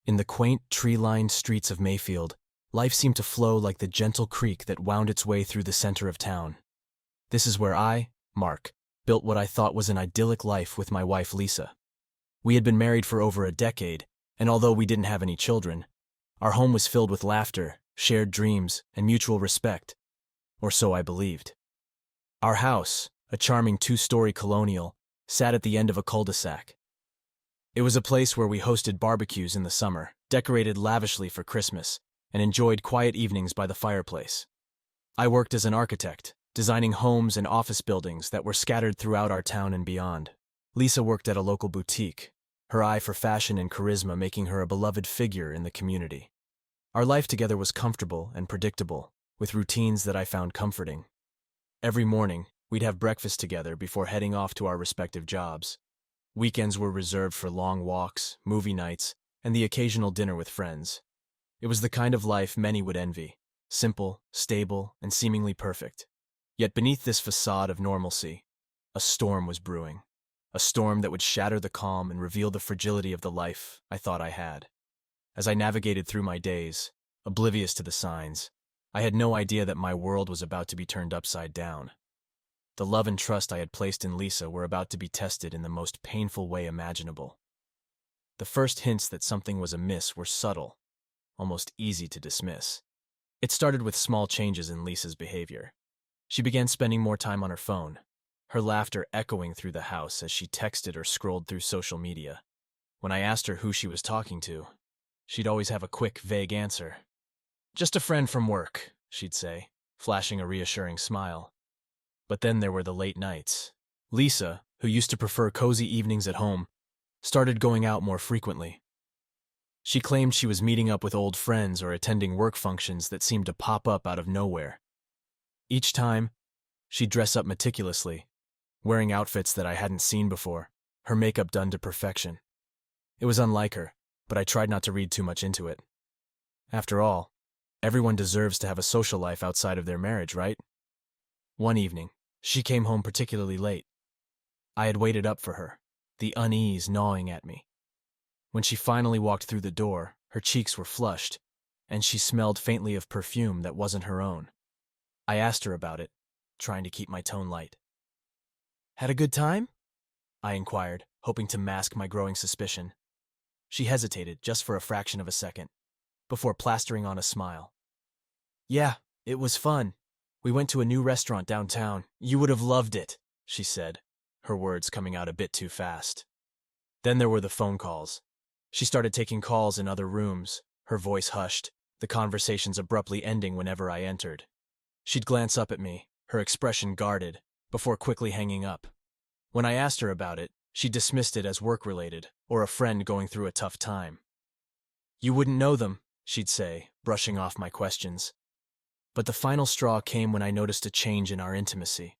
In the quaint, tree-lined streets of Mayfield, life seemed to flow like the gentle creek that wound its way through the center of town. This is where I, Mark, built what I thought was an idyllic life with my wife Lisa. We had been married for over a decade, and although we didn't have any children, our home was filled with laughter, shared dreams, and mutual respect. Or so I believed. Our house, a charming two-story colonial, sat at the end of a cul-de-sac. It was a place where we hosted barbecues in the summer, decorated lavishly for Christmas, and enjoyed quiet evenings by the fireplace. I worked as an architect, designing homes and office buildings that were scattered throughout our town and beyond. Lisa worked at a local boutique, her eye for fashion and charisma making her a beloved figure in the community. Our life together was comfortable and predictable, with routines that I found comforting. Every morning, we'd have breakfast together before heading off to our respective jobs. Weekends were reserved for long walks, movie nights, and the occasional dinner with friends. It was the kind of life many would envy, simple, stable, and seemingly perfect. Yet beneath this facade of normalcy, a storm was brewing. A storm that would shatter the calm and reveal the fragility of the life I thought I had. As I navigated through my days, oblivious to the signs, I had no idea that my world was about to be turned upside down. The love and trust I had placed in Lisa were about to be tested in the most painful way imaginable. The first hints that something was amiss were subtle, almost easy to dismiss. It started with small changes in Lisa's behavior. She began spending more time on her phone, her laughter echoing through the house as she texted or scrolled through social media. When I asked her who she was talking to, she'd always have a quick, vague answer. "Just a friend from work," she'd say, flashing a reassuring smile. But then there were the late nights. Lisa, who used to prefer cozy evenings at home, started going out more frequently. She claimed she was meeting up with old friends or attending work functions that seemed to pop up out of nowhere. Each time, she'd dress up meticulously, wearing outfits that I hadn't seen before, her makeup done to perfection. It was unlike her, but I tried not to read too much into it. After all, everyone deserves to have a social life outside of their marriage, right? One evening, she came home particularly late. I had waited up for her, the unease gnawing at me. When she finally walked through the door, her cheeks were flushed, and she smelled faintly of perfume that wasn't her own. I asked her about it, trying to keep my tone light. "Had a good time?" I inquired, hoping to mask my growing suspicion. She hesitated just for a fraction of a second, before plastering on a smile. "Yeah, it was fun. We went to a new restaurant downtown. You would have loved it," she said, her words coming out a bit too fast. Then there were the phone calls. She started taking calls in other rooms, her voice hushed, the conversations abruptly ending whenever I entered. She'd glance up at me, her expression guarded, before quickly hanging up. When I asked her about it, she dismissed it as work-related, or a friend going through a tough time. "You wouldn't know them," she'd say, brushing off my questions. But the final straw came when I noticed a change in our intimacy.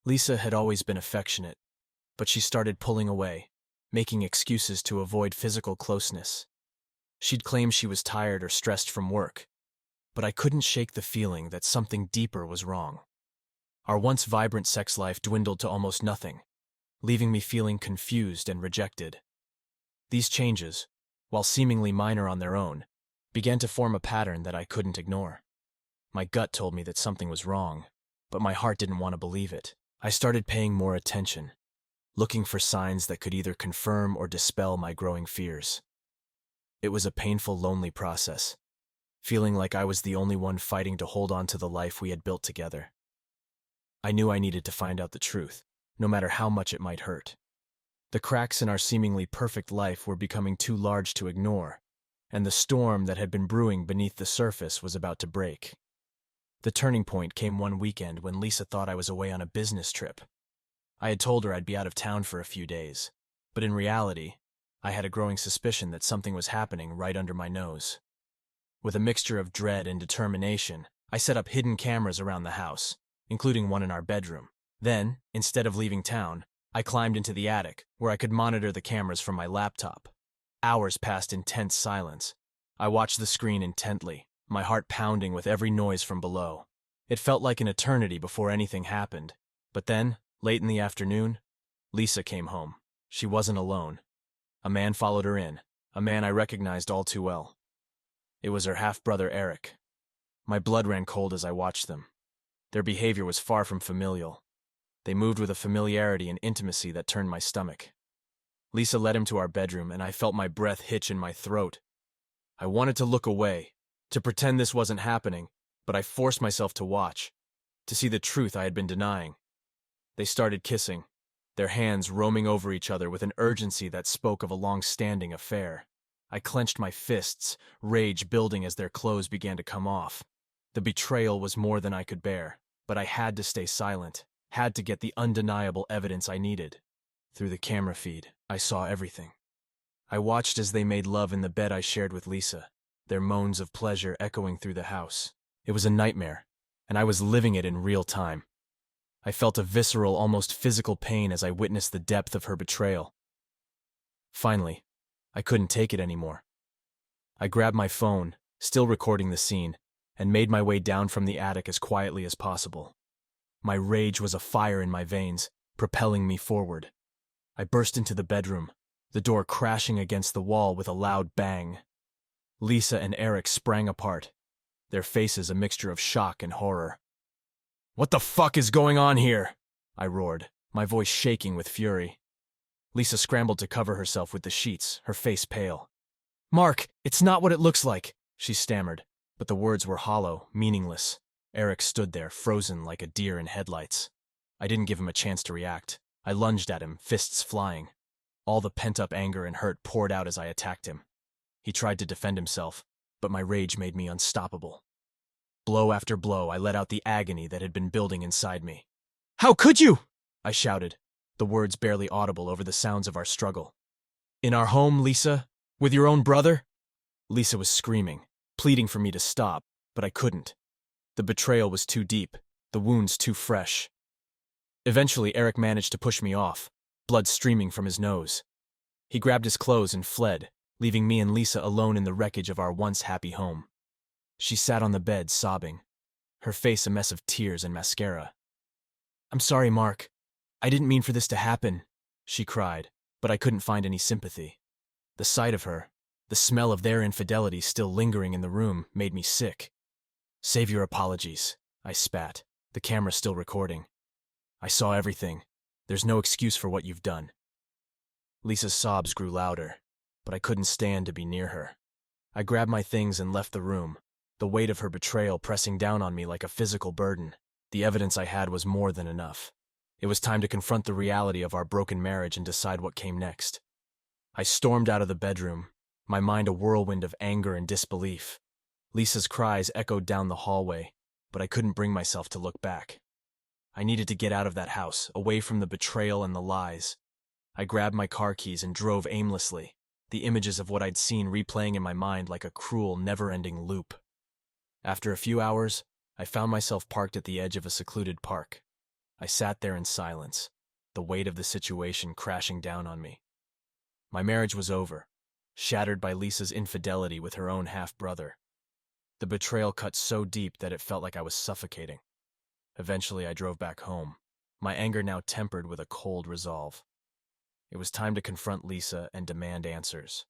Lisa had always been affectionate, but she started pulling away, making excuses to avoid physical closeness. She'd claim she was tired or stressed from work, but I couldn't shake the feeling that something deeper was wrong. Our once vibrant sex life dwindled to almost nothing, leaving me feeling confused and rejected. These changes, while seemingly minor on their own, began to form a pattern that I couldn't ignore. My gut told me that something was wrong, but my heart didn't want to believe it. I started paying more attention, looking for signs that could either confirm or dispel my growing fears. It was a painful, lonely process, feeling like I was the only one fighting to hold on to the life we had built together. I knew I needed to find out the truth, no matter how much it might hurt. The cracks in our seemingly perfect life were becoming too large to ignore, and the storm that had been brewing beneath the surface was about to break. The turning point came one weekend when Lisa thought I was away on a business trip. I had told her I'd be out of town for a few days, but in reality, I had a growing suspicion that something was happening right under my nose. With a mixture of dread and determination, I set up hidden cameras around the house, including one in our bedroom. Then, instead of leaving town, I climbed into the attic, where I could monitor the cameras from my laptop. Hours passed in tense silence. I watched the screen intently, my heart pounding with every noise from below. It felt like an eternity before anything happened. But then, late in the afternoon, Lisa came home. She wasn't alone. A man followed her in, a man I recognized all too well. It was her half-brother Eric. My blood ran cold as I watched them. Their behavior was far from familial. They moved with a familiarity and intimacy that turned my stomach. Lisa led him to our bedroom, and I felt my breath hitch in my throat. I wanted to look away, to pretend this wasn't happening, but I forced myself to watch, to see the truth I had been denying. They started kissing, their hands roaming over each other with an urgency that spoke of a long-standing affair. I clenched my fists, rage building as their clothes began to come off. The betrayal was more than I could bear, but I had to stay silent, had to get the undeniable evidence I needed. Through the camera feed, I saw everything. I watched as they made love in the bed I shared with Lisa, their moans of pleasure echoing through the house. It was a nightmare, and I was living it in real time. I felt a visceral, almost physical pain as I witnessed the depth of her betrayal. Finally, I couldn't take it anymore. I grabbed my phone, still recording the scene, and made my way down from the attic as quietly as possible. My rage was a fire in my veins, propelling me forward. I burst into the bedroom, the door crashing against the wall with a loud bang. Lisa and Eric sprang apart, their faces a mixture of shock and horror. "What the fuck is going on here?" I roared, my voice shaking with fury. Lisa scrambled to cover herself with the sheets, her face pale. "Mark, it's not what it looks like," she stammered, but the words were hollow, meaningless. Eric stood there, frozen like a deer in headlights. I didn't give him a chance to react. I lunged at him, fists flying. All the pent-up anger and hurt poured out as I attacked him. He tried to defend himself, but my rage made me unstoppable. Blow after blow, I let out the agony that had been building inside me. "How could you?" I shouted, the words barely audible over the sounds of our struggle. "In our home, Lisa? With your own brother?" Lisa was screaming, pleading for me to stop, but I couldn't. The betrayal was too deep, the wounds too fresh. Eventually, Eric managed to push me off, blood streaming from his nose. He grabbed his clothes and fled, leaving me and Lisa alone in the wreckage of our once happy home. She sat on the bed, sobbing, her face a mess of tears and mascara. "I'm sorry, Mark. I didn't mean for this to happen," she cried, but I couldn't find any sympathy. The sight of her, the smell of their infidelity still lingering in the room, made me sick. "Save your apologies," I spat, the camera still recording. "I saw everything. There's no excuse for what you've done." Lisa's sobs grew louder, but I couldn't stand to be near her. I grabbed my things and left the room, the weight of her betrayal pressing down on me like a physical burden. The evidence I had was more than enough. It was time to confront the reality of our broken marriage and decide what came next. I stormed out of the bedroom, my mind a whirlwind of anger and disbelief. Lisa's cries echoed down the hallway, but I couldn't bring myself to look back. I needed to get out of that house, away from the betrayal and the lies. I grabbed my car keys and drove aimlessly, the images of what I'd seen replaying in my mind like a cruel, never-ending loop. After a few hours, I found myself parked at the edge of a secluded park. I sat there in silence, the weight of the situation crashing down on me. My marriage was over, shattered by Lisa's infidelity with her own half-brother. The betrayal cut so deep that it felt like I was suffocating. Eventually, I drove back home, my anger now tempered with a cold resolve. It was time to confront Lisa and demand answers.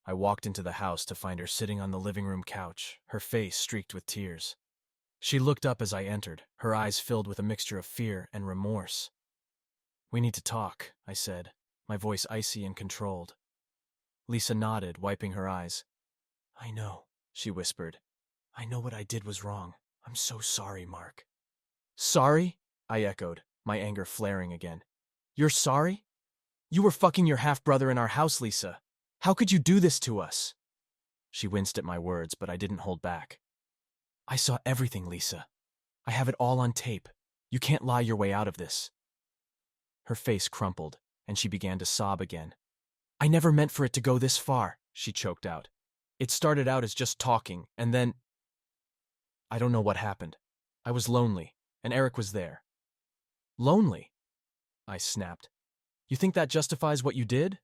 I walked into the house to find her sitting on the living room couch, her face streaked with tears. She looked up as I entered, her eyes filled with a mixture of fear and remorse. "We need to talk," I said, my voice icy and controlled. Lisa nodded, wiping her eyes. "I know," she whispered. "I know what I did was wrong. I'm so sorry, Mark." "Sorry?" I echoed, my anger flaring again. "You're sorry? You were fucking your half-brother in our house, Lisa. How could you do this to us?" She winced at my words, but I didn't hold back. "I saw everything, Lisa. I have it all on tape. You can't lie your way out of this." Her face crumpled, and she began to sob again. "I never meant for it to go this far," she choked out. "It started out as just talking, and then... I don't know what happened. I was lonely, and Eric was there." "Lonely?" I snapped. "You think that justifies what you did?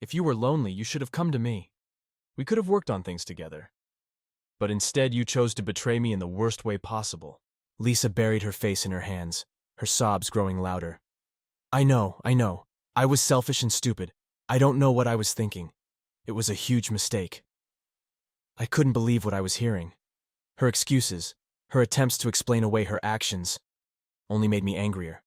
If you were lonely, you should have come to me. We could have worked on things together. But instead, you chose to betray me in the worst way possible." Lisa buried her face in her hands, her sobs growing louder. I know. I was selfish and stupid. I don't know what I was thinking. It was a huge mistake. I couldn't believe what I was hearing. Her excuses, her attempts to explain away her actions, only made me angrier.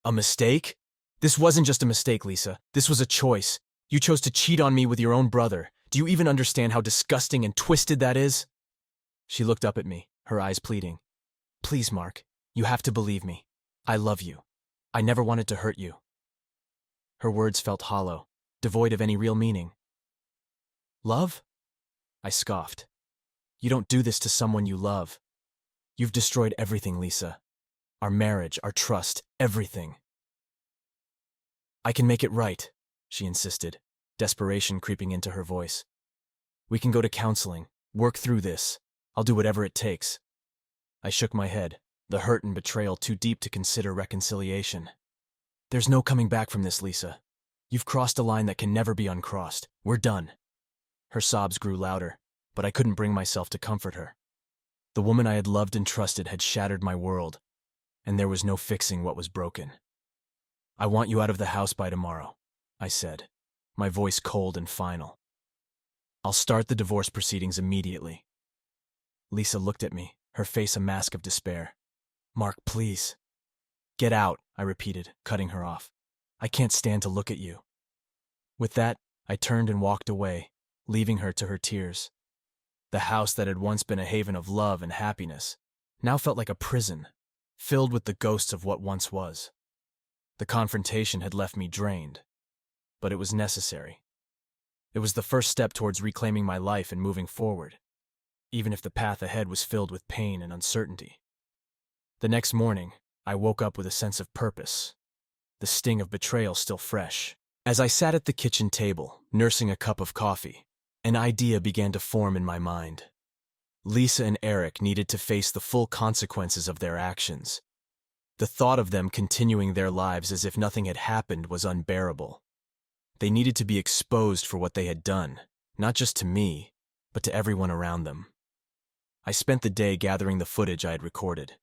A mistake? This wasn't just a mistake, Lisa. This was a choice. You chose to cheat on me with your own brother. Do you even understand how disgusting and twisted that is? She looked up at me, her eyes pleading. Please, Mark, you have to believe me. I love you. I never wanted to hurt you. Her words felt hollow, devoid of any real meaning. Love? I scoffed. You don't do this to someone you love. You've destroyed everything, Lisa. Our marriage, our trust, everything. I can make it right, she insisted, desperation creeping into her voice. We can go to counseling, work through this. I'll do whatever it takes. I shook my head, the hurt and betrayal too deep to consider reconciliation. There's no coming back from this, Lisa. You've crossed a line that can never be uncrossed. We're done. Her sobs grew louder, but I couldn't bring myself to comfort her. The woman I had loved and trusted had shattered my world, and there was no fixing what was broken. I want you out of the house by tomorrow, I said, my voice cold and final. I'll start the divorce proceedings immediately. Lisa looked at me, her face a mask of despair. Mark, please. Get out, I repeated, cutting her off. I can't stand to look at you. With that, I turned and walked away, leaving her to her tears. The house that had once been a haven of love and happiness now felt like a prison, filled with the ghosts of what once was. The confrontation had left me drained, but it was necessary. It was the first step towards reclaiming my life and moving forward, even if the path ahead was filled with pain and uncertainty. The next morning, I woke up with a sense of purpose, the sting of betrayal still fresh. As I sat at the kitchen table, nursing a cup of coffee, an idea began to form in my mind. Lisa and Eric needed to face the full consequences of their actions. The thought of them continuing their lives as if nothing had happened was unbearable. They needed to be exposed for what they had done, not just to me, but to everyone around them. I spent the day gathering the footage I had recorded.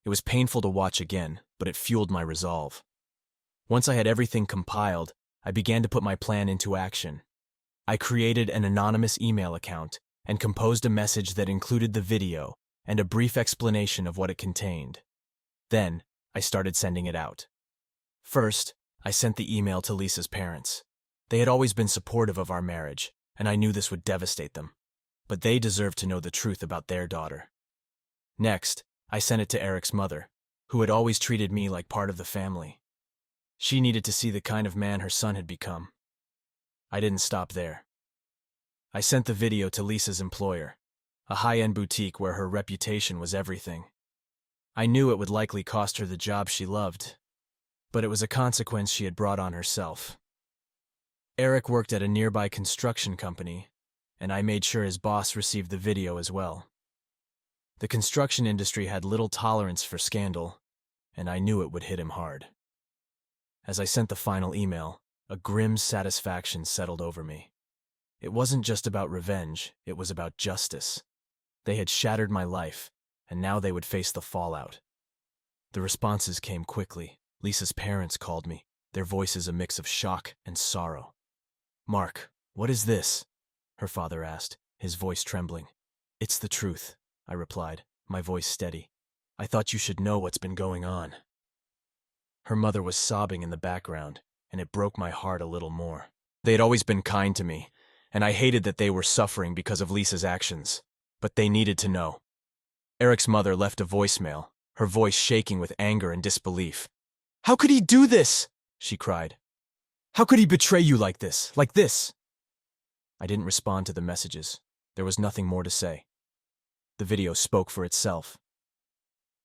It was painful to watch again, but it fueled my resolve. Once I had everything compiled, I began to put my plan into action. I created an anonymous email account and composed a message that included the video and a brief explanation of what it contained. Then, I started sending it out. First, I sent the email to Lisa's parents. They had always been supportive of our marriage, and I knew this would devastate them. But they deserved to know the truth about their daughter. Next, I sent it to Eric's mother, who had always treated me like part of the family. She needed to see the kind of man her son had become. I didn't stop there. I sent the video to Lisa's employer, a high-end boutique where her reputation was everything. I knew it would likely cost her the job she loved, but it was a consequence she had brought on herself. Eric worked at a nearby construction company, and I made sure his boss received the video as well. The construction industry had little tolerance for scandal, and I knew it would hit him hard. As I sent the final email, a grim satisfaction settled over me. It wasn't just about revenge, it was about justice. They had shattered my life, and now they would face the fallout. The responses came quickly. Lisa's parents called me, their voices a mix of shock and sorrow. Mark, what is this? Her father asked, his voice trembling. It's the truth, I replied, my voice steady. I thought you should know what's been going on. Her mother was sobbing in the background, and it broke my heart a little more. They had always been kind to me, and I hated that they were suffering because of Lisa's actions. But they needed to know. Eric's mother left a voicemail, her voice shaking with anger and disbelief. How could he do this? She cried. How could he betray you like this? Like this? I didn't respond to the messages. There was nothing more to say. The video spoke for itself.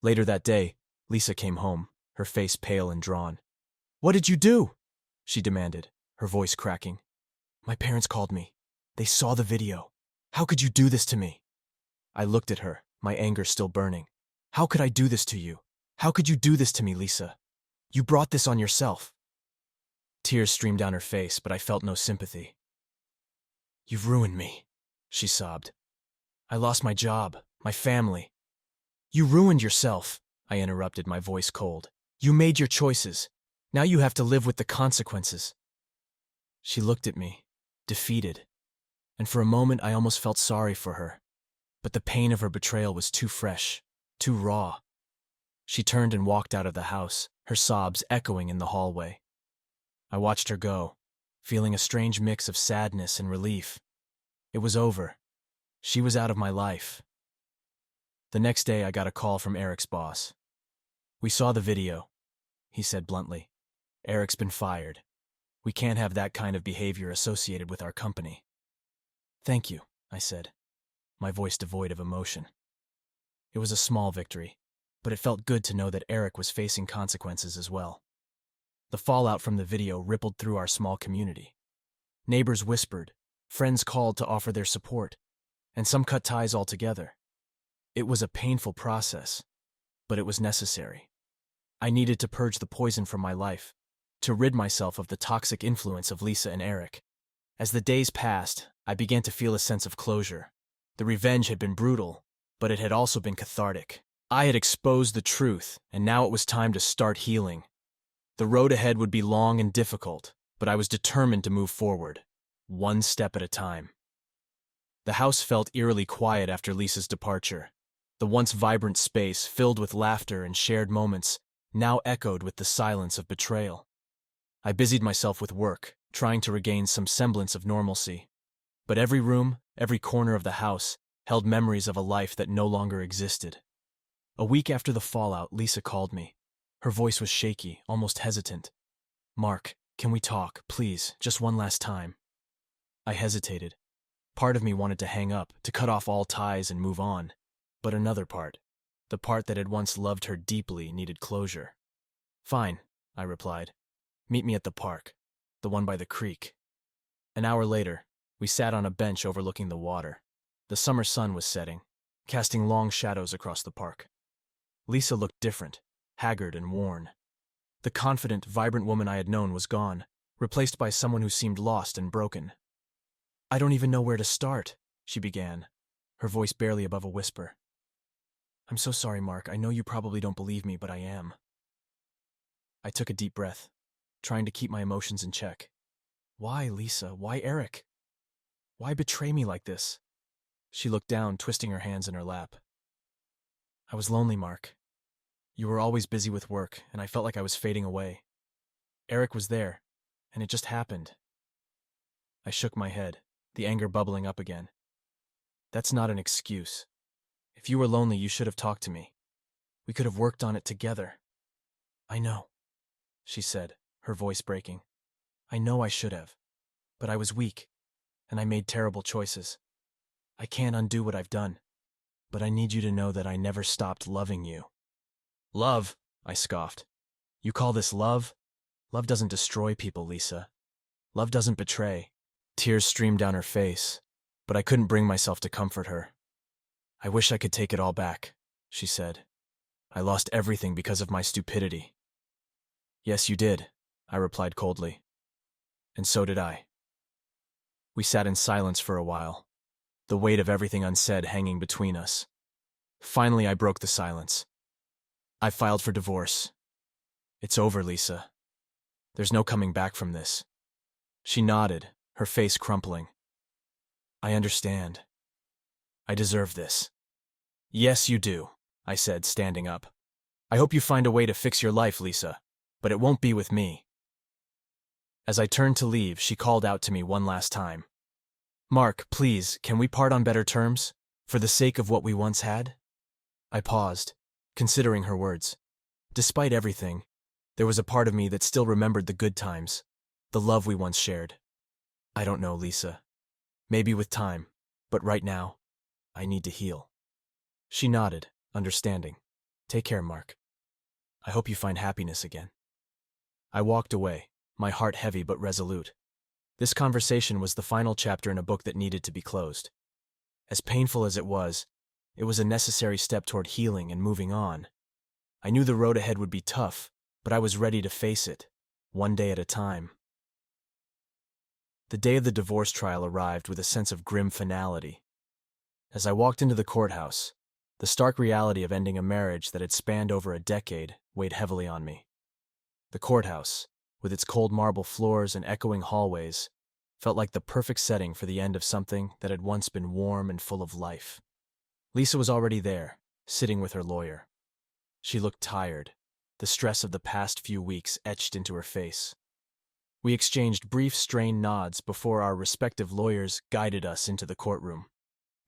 Later that day, Lisa came home, her face pale and drawn. What did you do? She demanded, her voice cracking. My parents called me. They saw the video. How could you do this to me? I looked at her, my anger still burning. How could I do this to you? How could you do this to me, Lisa? You brought this on yourself. Tears streamed down her face, but I felt no sympathy. You've ruined me, she sobbed. I lost my job, my family. You ruined yourself, I interrupted, my voice cold. You made your choices. Now you have to live with the consequences. She looked at me, defeated, and for a moment I almost felt sorry for her. But the pain of her betrayal was too fresh, too raw. She turned and walked out of the house, her sobs echoing in the hallway. I watched her go, feeling a strange mix of sadness and relief. It was over. She was out of my life. The next day I got a call from Eric's boss. "We saw the video," he said bluntly. "Eric's been fired. We can't have that kind of behavior associated with our company." "Thank you," I said, my voice devoid of emotion. It was a small victory, but it felt good to know that Eric was facing consequences as well. The fallout from the video rippled through our small community. Neighbors whispered, friends called to offer their support, and some cut ties altogether. It was a painful process, but it was necessary. I needed to purge the poison from my life, to rid myself of the toxic influence of Lisa and Eric. As the days passed, I began to feel a sense of closure. The revenge had been brutal, but it had also been cathartic. I had exposed the truth, and now it was time to start healing. The road ahead would be long and difficult, but I was determined to move forward, one step at a time. The house felt eerily quiet after Lisa's departure. The once vibrant space, filled with laughter and shared moments, now echoed with the silence of betrayal. I busied myself with work, trying to regain some semblance of normalcy. But every room, every corner of the house, held memories of a life that no longer existed. A week after the fallout, Lisa called me. Her voice was shaky, almost hesitant. "Mark, can we talk, please, just one last time?" I hesitated. Part of me wanted to hang up, to cut off all ties and move on. But another part, the part that had once loved her deeply, needed closure. "Fine," I replied. "Meet me at the park, the one by the creek." An hour later, we sat on a bench overlooking the water. The summer sun was setting, casting long shadows across the park. Lisa looked different, haggard and worn. The confident, vibrant woman I had known was gone, replaced by someone who seemed lost and broken. "I don't even know where to start," she began, her voice barely above a whisper. "I'm so sorry, Mark. I know you probably don't believe me, but I am." I took a deep breath, trying to keep my emotions in check. "Why, Lisa? Why Eric? Why betray me like this?" She looked down, twisting her hands in her lap. "I was lonely, Mark. You were always busy with work, and I felt like I was fading away. Eric was there, and it just happened." I shook my head, the anger bubbling up again. "That's not an excuse. If you were lonely, you should have talked to me. We could have worked on it together." "I know," she said, her voice breaking. "I know I should have. But I was weak, and I made terrible choices. I can't undo what I've done. But I need you to know that I never stopped loving you." "Love?" I scoffed. "You call this love? Love doesn't destroy people, Lisa. Love doesn't betray." Tears streamed down her face, but I couldn't bring myself to comfort her. "I wish I could take it all back," she said. "I lost everything because of my stupidity." "Yes, you did," I replied coldly. "And so did I." We sat in silence for a while, the weight of everything unsaid hanging between us. Finally, I broke the silence. "I filed for divorce. It's over, Lisa. There's no coming back from this." She nodded, her face crumpling. "I understand. I deserve this." "Yes, you do," I said, standing up. "I hope you find a way to fix your life, Lisa, but it won't be with me." As I turned to leave, she called out to me one last time. "Mark, please, can we part on better terms, for the sake of what we once had?" I paused, considering her words. Despite everything, there was a part of me that still remembered the good times, the love we once shared. "I don't know, Lisa. Maybe with time, but right now, I need to heal." She nodded, understanding. "Take care, Mark. I hope you find happiness again." I walked away, my heart heavy but resolute. This conversation was the final chapter in a book that needed to be closed. As painful as it was a necessary step toward healing and moving on. I knew the road ahead would be tough, but I was ready to face it, one day at a time. The day of the divorce trial arrived with a sense of grim finality. As I walked into the courthouse, the stark reality of ending a marriage that had spanned over a decade weighed heavily on me. The courthouse, with its cold marble floors and echoing hallways, felt like the perfect setting for the end of something that had once been warm and full of life. Lisa was already there, sitting with her lawyer. She looked tired, the stress of the past few weeks etched into her face. We exchanged brief, strained nods before our respective lawyers guided us into the courtroom.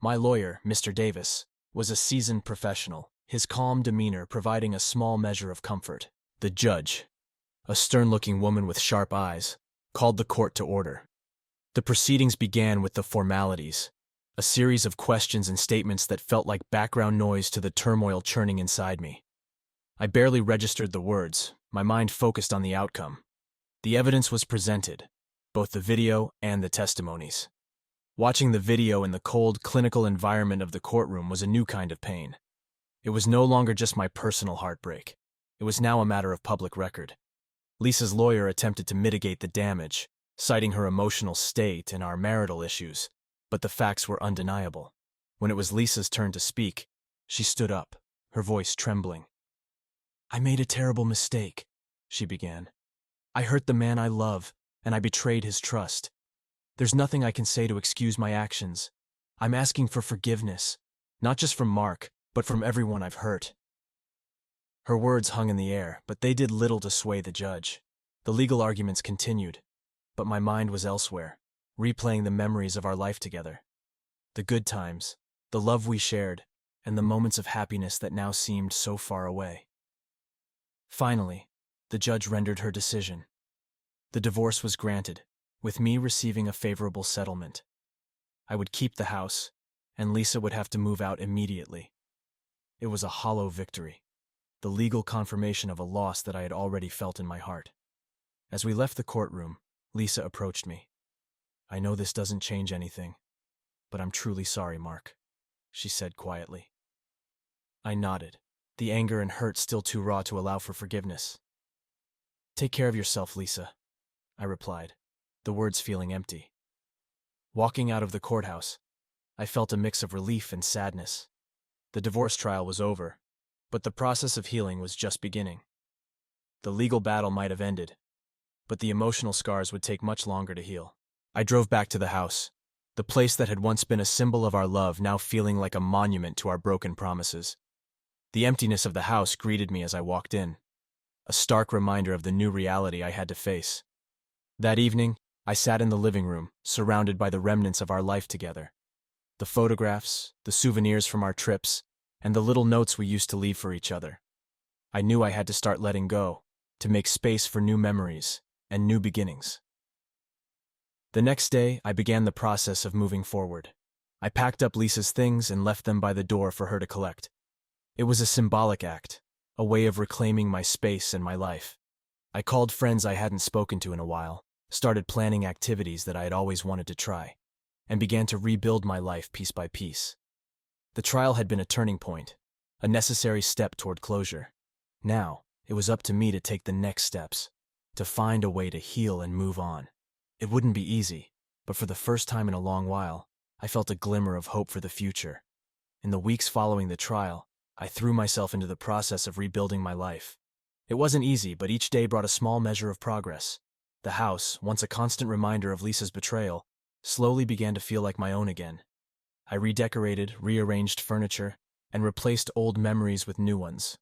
My lawyer, Mr. Davis, was a seasoned professional, his calm demeanor providing a small measure of comfort. The judge, a stern-looking woman with sharp eyes, called the court to order. The proceedings began with the formalities, a series of questions and statements that felt like background noise to the turmoil churning inside me. I barely registered the words, my mind focused on the outcome. The evidence was presented, both the video and the testimonies. Watching the video in the cold, clinical environment of the courtroom was a new kind of pain. It was no longer just my personal heartbreak. It was now a matter of public record. Lisa's lawyer attempted to mitigate the damage, citing her emotional state and our marital issues, but the facts were undeniable. When it was Lisa's turn to speak, she stood up, her voice trembling. "I made a terrible mistake," she began. "I hurt the man I love, and I betrayed his trust. There's nothing I can say to excuse my actions. I'm asking for forgiveness, not just from Mark, but from everyone I've hurt." Her words hung in the air, but they did little to sway the judge. The legal arguments continued, but my mind was elsewhere, replaying the memories of our life together. The good times, the love we shared, and the moments of happiness that now seemed so far away. Finally, the judge rendered her decision. The divorce was granted, with me receiving a favorable settlement. I would keep the house, and Lisa would have to move out immediately. It was a hollow victory, the legal confirmation of a loss that I had already felt in my heart. As we left the courtroom, Lisa approached me. "I know this doesn't change anything, but I'm truly sorry, Mark," she said quietly. I nodded, the anger and hurt still too raw to allow for forgiveness. "Take care of yourself, Lisa," I replied, the words feeling empty. Walking out of the courthouse, I felt a mix of relief and sadness. The divorce trial was over, but the process of healing was just beginning. The legal battle might have ended, but the emotional scars would take much longer to heal. I drove back to the house, the place that had once been a symbol of our love now feeling like a monument to our broken promises. The emptiness of the house greeted me as I walked in, a stark reminder of the new reality I had to face. That evening, I sat in the living room, surrounded by the remnants of our life together. The photographs, the souvenirs from our trips, and the little notes we used to leave for each other. I knew I had to start letting go, to make space for new memories and new beginnings. The next day, I began the process of moving forward. I packed up Lisa's things and left them by the door for her to collect. It was a symbolic act, a way of reclaiming my space and my life. I called friends I hadn't spoken to in a while, started planning activities that I had always wanted to try, and began to rebuild my life piece by piece. The trial had been a turning point, a necessary step toward closure. Now, it was up to me to take the next steps, to find a way to heal and move on. It wouldn't be easy, but for the first time in a long while, I felt a glimmer of hope for the future. In the weeks following the trial, I threw myself into the process of rebuilding my life. It wasn't easy, but each day brought a small measure of progress. The house, once a constant reminder of Lisa's betrayal, slowly began to feel like my own again. I redecorated, rearranged furniture, and replaced old memories with new ones.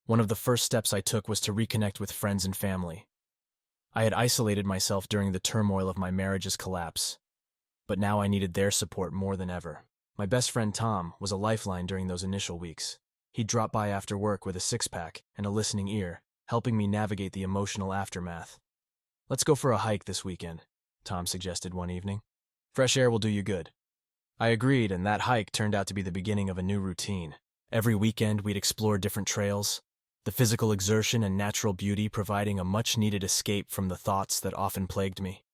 One of the first steps I took was to reconnect with friends and family. I had isolated myself during the turmoil of my marriage's collapse, but now I needed their support more than ever. My best friend Tom was a lifeline during those initial weeks. He'd drop by after work with a six-pack and a listening ear, helping me navigate the emotional aftermath. "Let's go for a hike this weekend," Tom suggested one evening. "Fresh air will do you good." I agreed, and that hike turned out to be the beginning of a new routine. Every weekend, we'd explore different trails, the physical exertion and natural beauty providing a much-needed escape from the thoughts that often plagued me.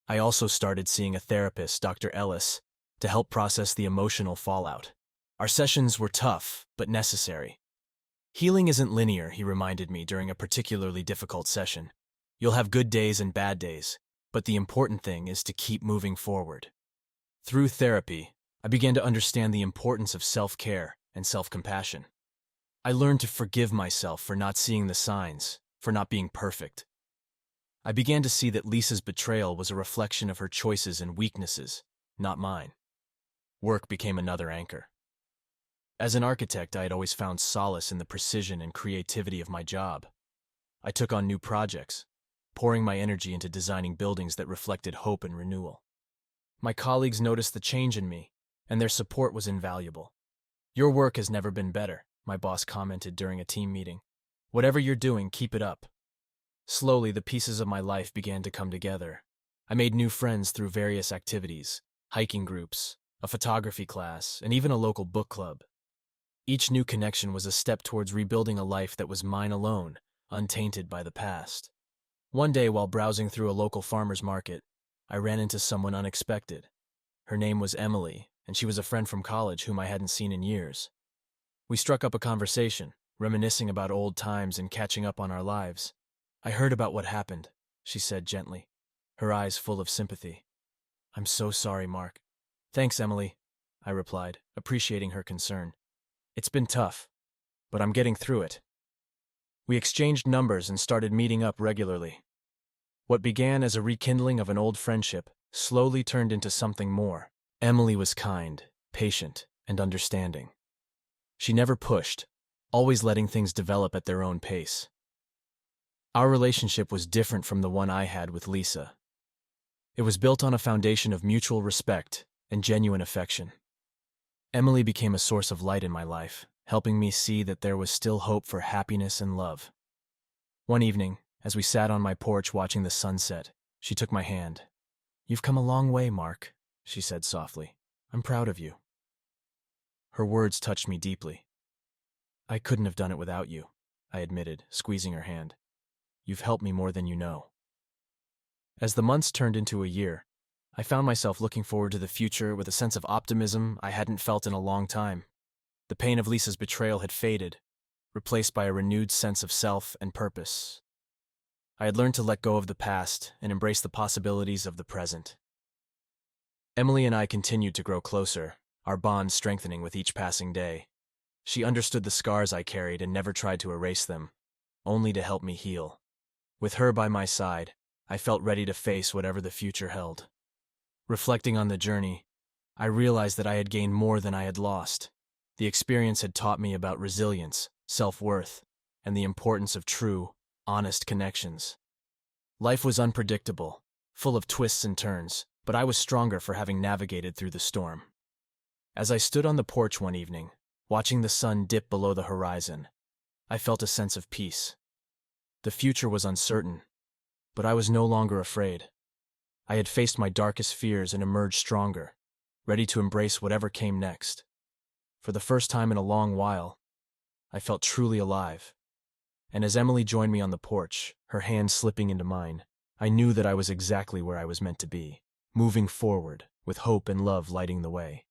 I also started seeing a therapist, Dr. Ellis, to help process the emotional fallout. Our sessions were tough, but necessary. "Healing isn't linear," he reminded me during a particularly difficult session. "You'll have good days and bad days, but the important thing is to keep moving forward." Through therapy, I began to understand the importance of self-care and self-compassion. I learned to forgive myself for not seeing the signs, for not being perfect. I began to see that Lisa's betrayal was a reflection of her choices and weaknesses, not mine. Work became another anchor. As an architect, I had always found solace in the precision and creativity of my job. I took on new projects, pouring my energy into designing buildings that reflected hope and renewal. My colleagues noticed the change in me, and their support was invaluable. "Your work has never been better," my boss commented during a team meeting. "Whatever you're doing, keep it up." Slowly, the pieces of my life began to come together. I made new friends through various activities, hiking groups, a photography class, and even a local book club. Each new connection was a step towards rebuilding a life that was mine alone, untainted by the past. One day, while browsing through a local farmer's market, I ran into someone unexpected. Her name was Emily, and she was a friend from college whom I hadn't seen in years. We struck up a conversation, reminiscing about old times and catching up on our lives. "I heard about what happened," she said gently, her eyes full of sympathy. "I'm so sorry, Mark." "Thanks, Emily," I replied, appreciating her concern. "It's been tough, but I'm getting through it." We exchanged numbers and started meeting up regularly. What began as a rekindling of an old friendship slowly turned into something more. Emily was kind, patient, and understanding. She never pushed, always letting things develop at their own pace. Our relationship was different from the one I had with Lisa. It was built on a foundation of mutual respect and genuine affection. Emily became a source of light in my life, helping me see that there was still hope for happiness and love. One evening, as we sat on my porch watching the sunset, she took my hand. "You've come a long way, Mark," she said softly. "I'm proud of you." Her words touched me deeply. "I couldn't have done it without you," I admitted, squeezing her hand. "You've helped me more than you know." As the months turned into a year, I found myself looking forward to the future with a sense of optimism I hadn't felt in a long time. The pain of Lisa's betrayal had faded, replaced by a renewed sense of self and purpose. I had learned to let go of the past and embrace the possibilities of the present. Emily and I continued to grow closer, our bond strengthening with each passing day. She understood the scars I carried and never tried to erase them, only to help me heal. With her by my side, I felt ready to face whatever the future held. Reflecting on the journey, I realized that I had gained more than I had lost. The experience had taught me about resilience, self-worth, and the importance of true, honest connections. Life was unpredictable, full of twists and turns, but I was stronger for having navigated through the storm. As I stood on the porch one evening, watching the sun dip below the horizon, I felt a sense of peace. The future was uncertain, but I was no longer afraid. I had faced my darkest fears and emerged stronger, ready to embrace whatever came next. For the first time in a long while, I felt truly alive. And as Emily joined me on the porch, her hand slipping into mine, I knew that I was exactly where I was meant to be, moving forward, with hope and love lighting the way.